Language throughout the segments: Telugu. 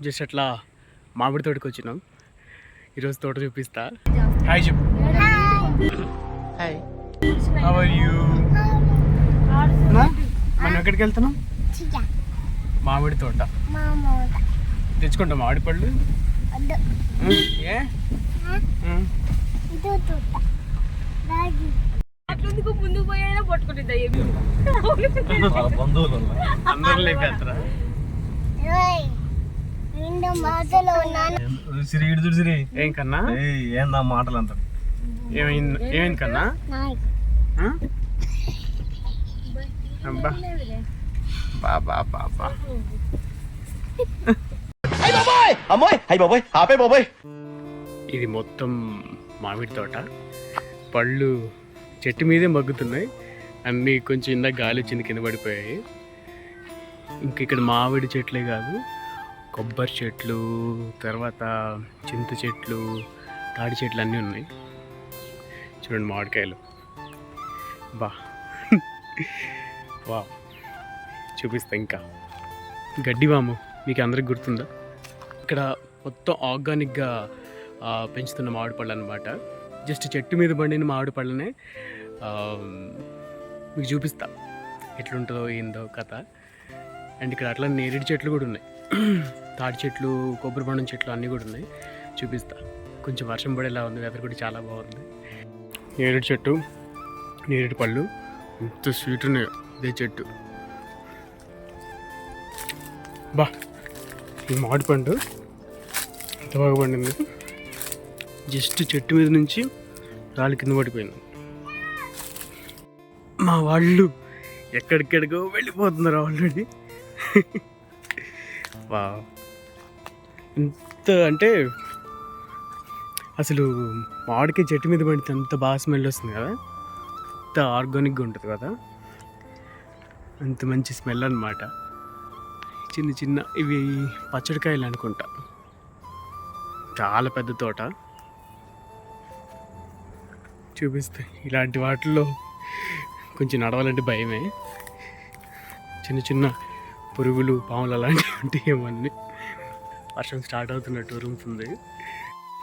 జస్ట్ అట్లా మామిడి తోటకి వచ్చినాం. ఈరోజు తోట చూపిస్తా. హాయ్ చెప్పు. Hi, how are you? మనం ఎక్కడికి వెళ్తున్నాం? మామిడి తోట తెచ్చుకుంటాం. మామిడి పళ్ళు ఏ ముందుకు పోయినా పట్టుకుంటుందా అందరూ లేపేస్తారా? ఏం కన్నా ఏందా మాటలు అంటారు? ఏమైంది కన్నా? అబ్బా బాబా బాబా ఇది మొత్తం మామిడి తోట. పళ్ళు చెట్టు మీదే మగ్గుతున్నాయి అన్నీ. కొంచెం ఇందాక గాలి వచ్చింది, కింద పడిపోయాయి. ఇంక ఇక్కడ మామిడి చెట్లే కాదు, కొబ్బరి చెట్లు, తర్వాత చింత చెట్లు, తాడి చెట్లు అన్నీ ఉన్నాయి. చూడండి మామిడికాయలు. బా వా చూపిస్తా. ఇంకా గడ్డివాము మీకు అందరికి గుర్తుందా? ఇక్కడ మొత్తం ఆర్గానిక్గా పెంచుతున్న మామిడి పళ్ళు అనమాట. జస్ట్ చెట్టు మీద పండిన మామిడి పళ్ళనే మీకు చూపిస్తా ఎట్లుంటుందో ఏందో కథ. అండ్ ఇక్కడ అట్లా నేరేడు చెట్లు కూడా ఉన్నాయి, తాడి చెట్లు, కొబ్బరి బొండం చెట్లు అన్నీ కూడా ఉన్నాయి. చూపిస్తా. కొంచెం వర్షం పడేలా ఉంది, వెదర్ కూడా చాలా బాగుంది. నేరేడు చెట్టు, నేరేడు పళ్ళు ఎంత స్వీట్ ఉన్నాయో. ఇదే చెట్టు. బా ఈ మామిడి పండు ఎంత బాగా పండింది. జస్ట్ చెట్టు మీద నుంచి రాళ్ళు కింద పడిపోయింది. మా వాళ్ళు ఎక్కడికెక్కడికో వెళ్ళిపోతున్నారు ఆల్రెడీ. వా ఎంత అంటే అసలు మామిడికాయ చెట్టు మీద పడితే అంత బాగా స్మెల్ వస్తుంది కదా, అంత ఆర్గానిక్గా ఉంటుంది కదా, అంత మంచి స్మెల్ అన్నమాట. చిన్న చిన్న ఇవి పచ్చడికాయలు అనుకుంటా. చాలా పెద్ద తోట. చూపిస్తాయి. ఇలాంటి వాటిల్లో కొంచెం నడవాలంటే భయమే. చిన్న చిన్న పురుగులు, పాములు అలాంటివి ఉంటాయి ఏమన్నీ. వర్షం స్టార్ట్ అవుతున్నట్టు ఉరుముతుంది.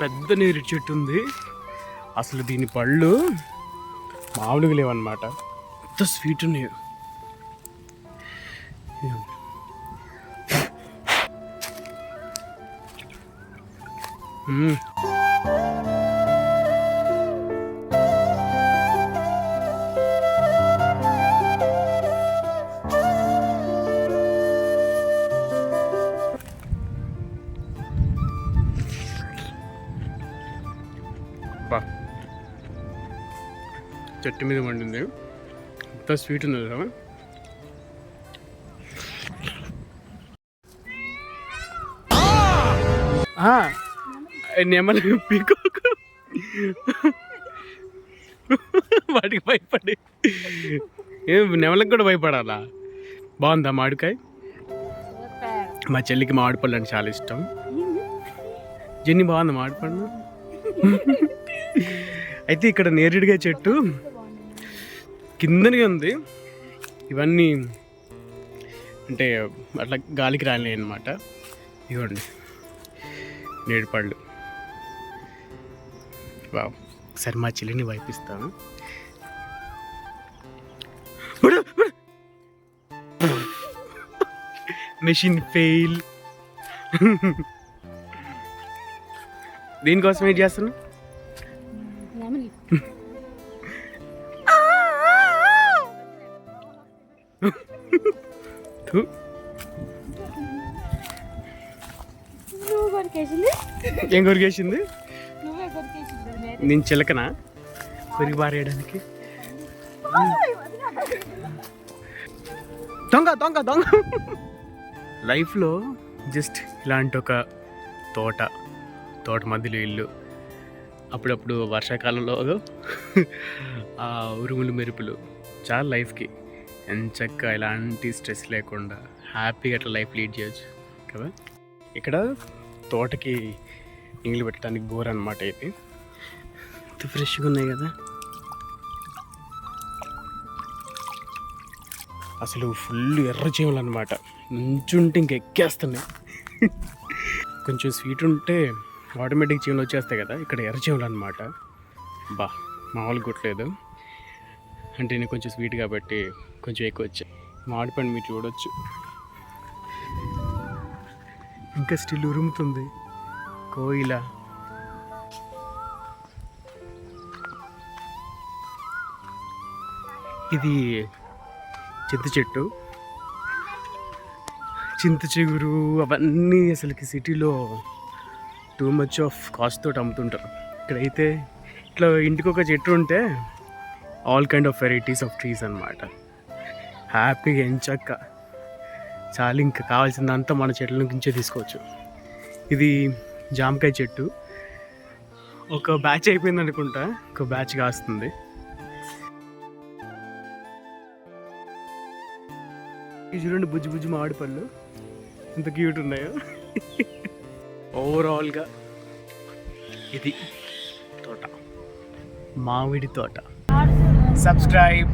పెద్ద నేరేడు చెట్టు ఉంది. అసలు దీని పళ్ళు మామూలుగా లేవన్నమాట, ఎంత స్వీట్ ఉన్నాయి. చెట్టు మీద పండింది, ఎంత స్వీట్ ఉంది కదా. నెమలి పీకోకు, వాటికి భయపడి. నెమలికి కూడా భయపడాలా? బాగుందా మామిడికాయ? మా చెల్లికి మామిడి పళ్ళు అంటే చాలా ఇష్టం. జెన్నీ బాగుందా మామిడి పళ్ళు? అయితే ఇక్కడ నేరేడుగా చెట్టు కిందనే ఉంది. ఇవన్నీ అంటే అట్లా గాలికి రాలే అన్నమాట. ఇవ్వండి నేరేడు పళ్ళు. వావ్, ఒకసారి మా చెల్లిని వైపిస్తాను. Machine fail. దీనికోసం ఏం చేస్తున్నావు? ఏం కొరికేసింది? నేను చిలకనా కొరికి పారేయడానికి? దొంగ దొంగ దొంగ. లైఫ్లో జస్ట్ ఇలాంటి ఒక తోట మధ్యలో ఇల్లు, అప్పుడప్పుడు వర్షాకాలంలో ఆ ఉరుములు మెరుపులు, చాలా లైఫ్కి ఎంచక్క ఎలాంటి స్ట్రెస్ లేకుండా హ్యాపీగా అట్లా లైఫ్ లీడ్ చేయొచ్చు కదా. ఇక్కడ తోటకి నీళ్ళు పెట్టడానికి బోర్ అనమాట. ఇది ఎంత ఫ్రెష్గా ఉన్నాయి కదా. అసలు ఫుల్ ఎర్ర చేమలు అనమాట. నుంచుంటే ఇంక ఎక్కేస్తున్నాయి. కొంచెం స్వీట్ ఉంటే ఆటోమేటిక్ చెవులు వచ్చేస్తాయి కదా, ఇక్కడ ఎర్ర చెవులు అనమాట. బా మామూలు గుట్లేదు, అంటే నేను కొంచెం స్వీట్ కాబట్టి కొంచెం ఎక్కువ వచ్చాయి. మామిడి పండు మీరు చూడొచ్చు, ఇంకా స్టిల్ ఉరుముతుంది కోయిల. ఇది చింత చెట్టు, చింత చిగురు అవన్నీ అసలుకి సిటీలో టూ మచ్ ఆఫ్ కాస్ట్ తోటి అమ్ముతుంటారు. ఇక్కడైతే ఇట్లా ఇంటికి ఒక చెట్టు ఉంటే all kind of varieties of trees అన్నమాట. హ్యాపీగా ఎంచక్క చాలా, ఇంకా కావాల్సిందంతా మన చెట్ల నుంచే తీసుకోవచ్చు. ఇది జామకాయ చెట్టు, ఒక బ్యాచ్ అయిపోయింది అనుకుంటా, ఒక బ్యాచ్ కాస్తుంది. ఇది చూడండి బుజ్జి బుజ్జి మామిడి పళ్ళు ఎంత క్యూట్ ఉన్నాయో. ఓవరాల్గా ఇది తోట, మామిడి తోట. సబ్స్క్రైబ్.